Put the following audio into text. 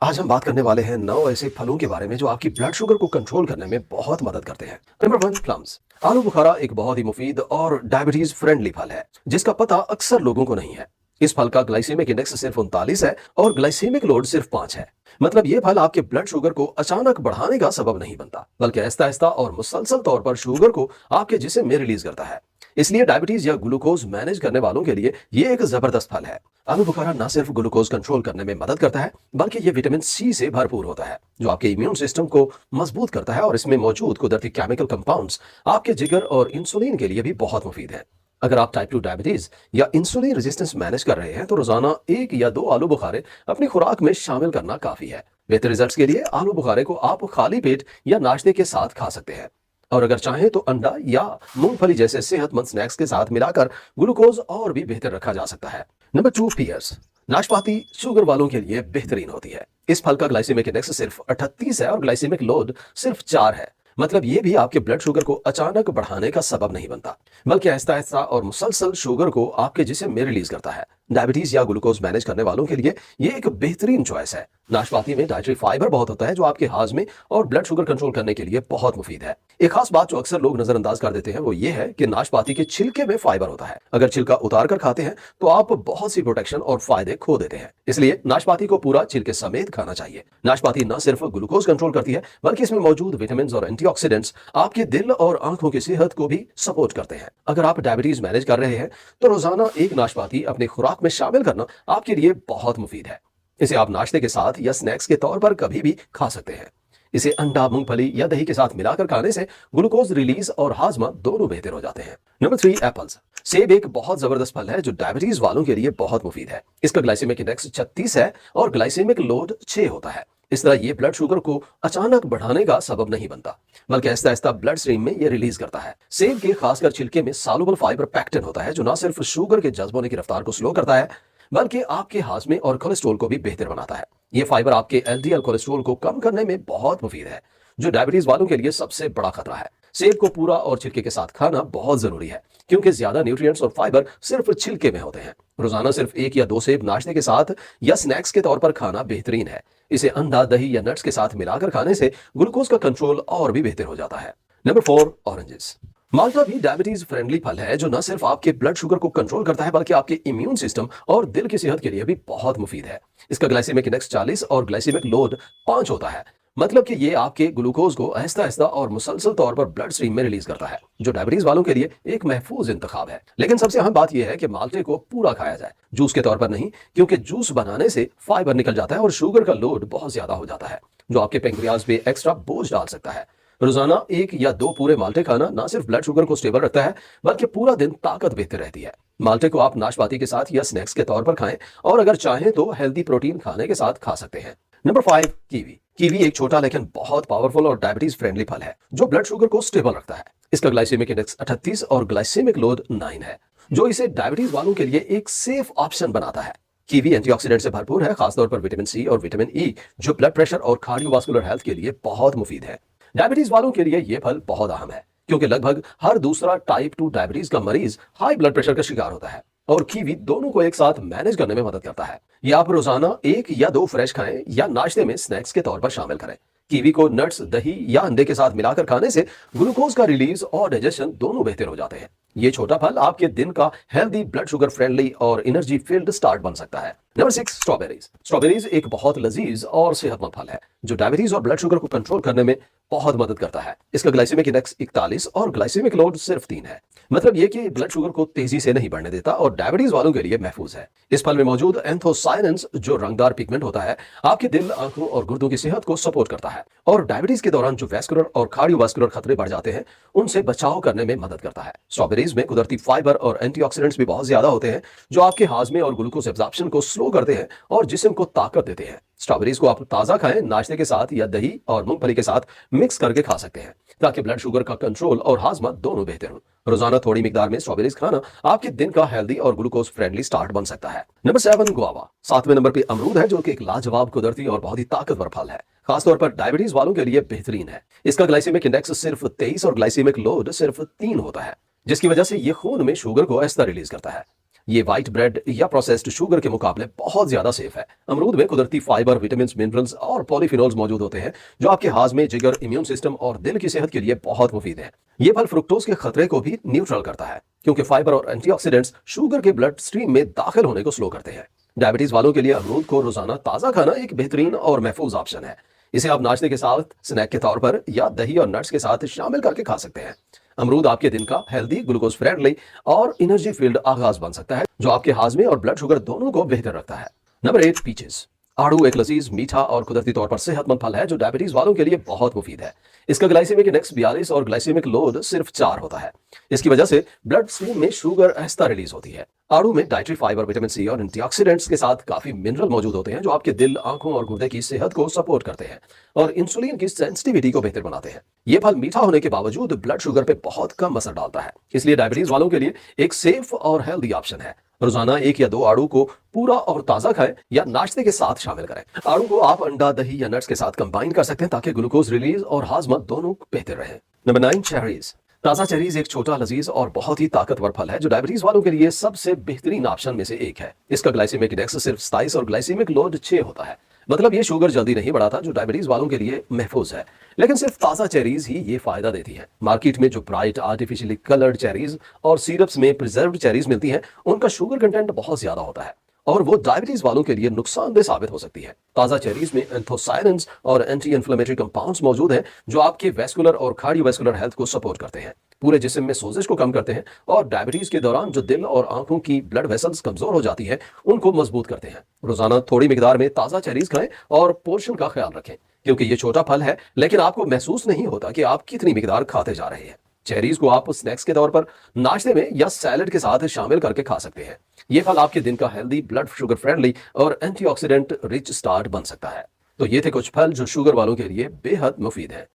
आज हम बात करने वाले हैं 9 ऐसे फलों के बारे में जो आपकी ब्लड शुगर को कंट्रोल करने में बहुत मदद करते हैं। Number 1, plums. आलू बुखारा एक बहुत ही मुफीद और डायबिटीज फ्रेंडली फल है जिसका पता अक्सर लोगों को नहीं है। इस फल का ग्लाइसेमिक इंडेक्स सिर्फ 39 है और ग्लाइसेमिक लोड सिर्फ 5 है। मतलब ये फल आपके ब्लड शुगर को अचानक बढ़ाने का सबब नहीं बनता, बल्कि आहिस्ता आहिस्ता और मुसलसल तौर पर शुगर को आपके जिस्म में रिलीज करता है। इसलिए डायबिटीज या ग्लूकोज मैनेज करने वालों के लिए ये एक जबरदस्त फल है। आलू बुखारा न सिर्फ ग्लूकोज कंट्रोल करने में मदद करता है, बल्कि ये विटामिन सी से भरपूर होता है जो आपके इम्यून सिस्टम को मजबूत करता है और इसमें मौजूद कुदरती केमिकल कंपाउंड्स आपके जिगर और इंसुलिन के लिए भी बहुत मुफीद है। अगर आप टाइप 2 डायबिटीज या इंसुलिन रेजिस्टेंस मैनेज कर रहे हैं तो रोजाना 1 या 2 आलू बुखारे अपनी खुराक में शामिल करना काफी है। बेहतर रिजल्ट्स के लिए आलू बुखारे को आप खाली पेट या नाश्ते के साथ खा सकते हैं, और अगर चाहें तो अंडा या मूंगफली जैसे सेहतमंद स्नैक्स के साथ मिलाकर ग्लूकोज और भी बेहतर रखा जा सकता है। Number 2, piers. नाशपाती शुगर वालों के लिए बेहतरीन होती है। इस फल का ग्लाइसेमिक इंडेक्स सिर्फ 38 है और ग्लाइसेमिक लोड सिर्फ 4 है। मतलब ये भी आपके ब्लड शुगर को अचानक बढ़ाने का सबब नहीं बनता, बल्कि आहिस्ता आहिस्ता और मुसलसल शुगर को आपके जिस्म में रिलीज करता है। डायबिटीज या ग्लूकोज मैनेज करने वालों के लिए ये एक बेहतरीन चॉइस है। नाशपाती में डाइटरी फाइबर बहुत होता है जो आपके हाजमे और ब्लड शुगर कंट्रोल करने के लिए बहुत मुफीद है। एक खास बात जो अक्सर लोग नजरअंदाज कर देते हैं वो ये है कि नाशपाती के छिलके में फाइबर होता है। अगर छिलका उतार कर खाते हैं तो आप बहुत सी प्रोटेक्शन और फायदे खो देते हैं। इसलिए नाशपाती को पूरा छिलके समेत खाना चाहिए। नाशपाती न सिर्फ ग्लूकोज कंट्रोल करती है, बल्कि इसमें मौजूद विटामिन और एंटीऑक्सीडेंट्स आपके दिल और आंखों की सेहत को भी सपोर्ट करते हैं। अगर आप डायबिटीज मैनेज कर रहे हैं तो रोजाना एक नाशपाती अपनी खुराक में शामिल करना आपके लिए बहुत मुफीद है। इसे आप नाश्ते के साथ या स्नैक्स के तौर पर कभी भी खा सकते हैं। इसे अंडा, मूंगफली या दही के साथ मिलाकर खाने से ग्लूकोज रिलीज और हाजमा दोनों बेहतर हो जाते हैं। Number 3, apples. सेब एक बहुत जबरदस्त फल है जो डायबिटीज वालों के लिए बहुत मुफीद है। इसका ग्लाइसेमिक इंडेक्स 36 है और ग्लाइसेमिक लोड 6 होता है। इस तरह ये ब्लड शुगर को अचानक बढ़ाने का सबब नहीं बनता, बल्कि आहिस्ता आहिस्ता ब्लड स्ट्रीम में ये रिलीज करता है। सेब के खासकर छिलके में सॉल्युबल फाइबर पैक्टिन होता है जो न सिर्फ शुगर के जज्ब होने की रफ्तार को स्लो करता है, बल्कि आपके हाजमे और कोलेस्ट्रॉल को भी बेहतर बनाता है। ये फाइबर आपके एलडीएल कोलेस्ट्रॉल को कम करने में बहुत मुफीद है, जो डायबिटीज वालों के लिए सबसे बड़ा खतरा है। सेब को पूरा और छिलके के साथ खाना बहुत जरूरी है, क्योंकि ज्यादा न्यूट्रिएंट्स और फाइबर सिर्फ छिलके में होते हैं। रोजाना सिर्फ 1 या 2 सेब नाश्ते के साथ या स्नैक्स के तौर पर खाना बेहतरीन है। इसे अंडा, दही या नट्स के साथ मिलाकर खाने से ग्लूकोज का कंट्रोल और भी बेहतर हो जाता है। Number 4, oranges. माल्टा भी डायबिटीज फ्रेंडली फल है जो न सिर्फ आपके ब्लड शुगर को कंट्रोल करता है, बल्कि आपके इम्यून सिस्टम और दिल की सेहत के लिए भी बहुत मुफीद है। इसका ग्लाइसेमिक इंडेक्स 40 और ग्लाइसेमिक लोड 5 होता है। मतलब कि ये आपके ग्लूकोज को आहिस्ता आहिस्ता और मुसलसल तौर पर ब्लड स्ट्रीम में रिलीज करता है, जो डायबिटीज वालों के लिए एक महफूज इंतखाब है। लेकिन सबसे अहम बात यह है कि माल्टे को पूरा खाया जाए, जूस के तौर पर नहीं, क्योंकि जूस बनाने से फाइबर निकल जाता है और शुगर का लोड बहुत ज्यादा हो जाता है, जो आपके पेंक्रियाज पे एक्स्ट्रा बोझ डाल सकता है। रोजाना 1 या 2 पूरे माल्टे खाना न सिर्फ ब्लड शुगर को स्टेबल रखता है, बल्कि पूरा दिन ताकत बेहतर रहती है। माल्टे को आप नाशपाती के साथ या स्नैक्स के तौर पर खाएं, और अगर चाहें तो हेल्दी प्रोटीन खाने के साथ खा सकते हैं। Number 5, kiwi. कीवी एक छोटा लेकिन बहुत पावरफुल और डायबिटीज फ्रेंडली फल है जो ब्लड शुगर को स्टेबल रखता है। इसका ग्लाइसेमिक इंडेक्स 38 और ग्लाइसेमिक लोड 9 है, जो इसे डायबिटीज वालों के लिए एक सेफ ऑप्शन बनाता है। कीवी एंटीऑक्सीडेंट से भरपूर है, खासतौर पर विटामिन सी और विटामिन ई, जो ब्लड प्रेशर और कार्डियोवास्कुलर हेल्थ के लिए बहुत मुफीद है। डायबिटीज वालों के लिए यह फल बहुत अहम है, क्योंकि लगभग हर दूसरा टाइप 2 डायबिटीज का मरीज हाई ब्लड प्रेशर का शिकार होता है, और कीवी दोनों को एक साथ मैनेज करने में मदद करता है। ये आप रोजाना 1 या 2 फ्रेश खाएं या नाश्ते में स्नैक्स के तौर पर शामिल करें। कीवी को नट्स, दही या अंडे के साथ मिलाकर खाने से ग्लूकोज का रिलीज और डाइजेशन दोनों बेहतर हो जाते हैं। ये छोटा फल आपके दिन का हेल्दी, ब्लड शुगर फ्रेंडली और एनर्जी फील्ड स्टार्ट बन सकता है। Number 6, strawberries. स्ट्रॉबेरीज एक बहुत लजीज और सेहतमंद फल है जो डायबिटीज और ब्लड शुगर को कंट्रोल करने में बहुत मदद करता है। इसका ग्लाइसेमिक इंडेक्स 41 और ग्लाइसेमिक लोड सिर्फ 3 है। मतलब ये कि ब्लड शुगर को तेजी से नहीं बढ़ने देता और डायबिटीज वालों के लिए महफूज है। इस फल में मौजूद एंथोसायनिन्स, जो रंगदार पिगमेंट होता है, आपके दिल, आंखों और गुर्दों की सेहत को सपोर्ट करता है और डायबिटीज के दौरान जो वैस्कुलर और कार्डियोवास्कुलर खतरे बढ़ जाते हैं उनसे बचाव करने में मदद करता है। स्ट्रॉबेरीज में कुदरती फाइबर और एंटीऑक्सीडेंट्स भी बहुत ज्यादा होते हैं, जो आपके हाजमे और ग्लूकोज एब्जॉर्प्शन को स्लो करते हैं और जिस्म को ताकत देते हैं। स्ट्रॉबेरीज को आप ताजा खाएं, नाश्ते के साथ या दही और मूंगफली के साथ मिक्स करके खा सकते हैं, ताकि ब्लड शुगर का कंट्रोल और हाजमा दोनों बेहतर हो। रोजाना थोड़ी मिकदार में स्ट्रॉबेरीज खाना आपके दिन का हेल्दी और ग्लूकोज फ्रेंडली स्टार्ट बन सकता है। Number 7, guava. 7वें नंबर पे अमरूद है, जो कि एक लाजवाब, कुदरती और बहुत ही ताकतवर फल है, खासतौर पर डायबिटीज वालों के लिए बेहतरीन है। इसका ग्लाइसेमिक इंडेक्स सिर्फ 23 और ग्लाइसेमिक लोड सिर्फ 3 होता है, जिसकी वजह से ये खून में शुगर को आहिस्ता रिलीज करता है। ये व्हाइट ब्रेड या प्रोसेस्ड शुगर के मुकाबले बहुत ज्यादा सेफ है। अमरूद में कुदरती फाइबर, विटामिन, मिनरल्स और पॉलीफिनोल्स मौजूद होते हैं जो आपके हाजमे, जिगर, इम्यून सिस्टम और दिल की सेहत के लिए बहुत मुफीद है। ये फल फ्रुक्टोज के खतरे को भी न्यूट्रल करता है क्योंकि फाइबर और एंटीऑक्सीडेंट्स शुगर के ब्लड स्ट्रीम में दाखिल होने को स्लो करते हैं। डायबिटीज वालों के लिए अमरूद को रोजाना ताजा खाना एक बेहतरीन और महफूज ऑप्शन है। इसे आप नाश्ते के साथ, स्नैक के तौर पर या दही और नट्स के साथ शामिल करके खा सकते हैं। अमरूद आपके दिन का हेल्दी, ग्लूकोज फ्रेंडली और एनर्जी फील्ड आगाज बन सकता है जो आपके हाजमे और ब्लड शुगर दोनों को बेहतर रखता है। Number 8, peaches. आड़ू एक लजीज, मीठा और कुदरती तौर पर सेहतमंद फल है जो डायबिटीज वालों के लिए बहुत मुफीद है। इसका ग्लाइसेमिक इंडेक्स 42 और ग्लाइसेमिक लोड सिर्फ 4 होता है। इसकी वजह से ब्लड स्ट्रीम में शुगर आहिस्ता रिलीज होती है। आड़ू में डाइटरी फाइबर, विटामिन सी और एंटीऑक्सीडेंट्स के साथ काफी मिनरल मौजूद होते हैं जो आपके दिल, आंखों और गुर्दे की सेहत को सपोर्ट करते हैं और इंसुलिन की सेंसिटिविटी को बेहतर बनाते हैं। ये फल मीठा होने के बावजूद ब्लड शुगर पे बहुत कम असर डालता है, इसलिए डायबिटीज वालों के लिए एक सेफ और हेल्दी ऑप्शन है। रोजाना 1 या 2 आड़ू को पूरा और ताजा खाएं या नाश्ते के साथ शामिल करें। आड़ू को आप अंडा, दही या नट्स के साथ कंबाइन कर सकते हैं ताकि ग्लूकोज रिलीज और हाजमा दोनों बेहतर रहे। Number 9, cherries. ताजा चेरीज एक छोटा, लजीज और बहुत ही ताकतवर फल है जो डायबिटीज वालों के लिए सबसे बेहतरीन ऑप्शन में से एक है। इसका ग्लाइसेमिक इंडेक्स सिर्फ 27 और ग्लाइसेमिक लोड 6 होता है। मतलब ये शुगर जल्दी नहीं बढ़ाता, जो डायबिटीज वालों के लिए महफूज है। लेकिन सिर्फ ताजा चेरीज ही ये फायदा देती है। मार्केट में जो ब्राइट, आर्टिफिशियली कलर्ड चेरीज और सिरप्स में प्रिजर्व्ड चेरीज मिलती हैं, उनका शुगर कंटेंट बहुत ज्यादा होता है और वो डायबिटीज वालों के लिए नुकसानदेह साबित हो सकती है। ताजा चेरीज में एंथोसायनिन्स और एंटी इन्फ्लेमेटरी कंपाउंड्स मौजूद हैं जो आपके वेस्कुलर और कार्डियोवैस्कुलर हेल्थ को सपोर्ट करते हैं, पूरे जिस्म में सोजिश को कम करते हैं और डायबिटीज के दौरान जो दिल और आंखों की ब्लड वेसल्स कमजोर हो जाती है उनको मजबूत करते हैं। रोजाना थोड़ी मिकदार में ताजा चेरीज खाएं और पोर्शन का ख्याल रखें क्योंकि ये छोटा फल है लेकिन आपको महसूस नहीं होता कि आप कितनी मिकदार खाते जा रहे हैं। चेरीज को आप स्नैक्स के तौर पर, नाश्ते में या सैलेड के साथ शामिल करके खा सकते हैं। ये फल आपके दिन का हेल्दी, ब्लड शुगर फ्रेंडली और एंटीऑक्सीडेंट रिच स्टार्ट बन सकता है। तो ये थे कुछ फल जो शुगर वालों के लिए बेहद मुफीद हैं।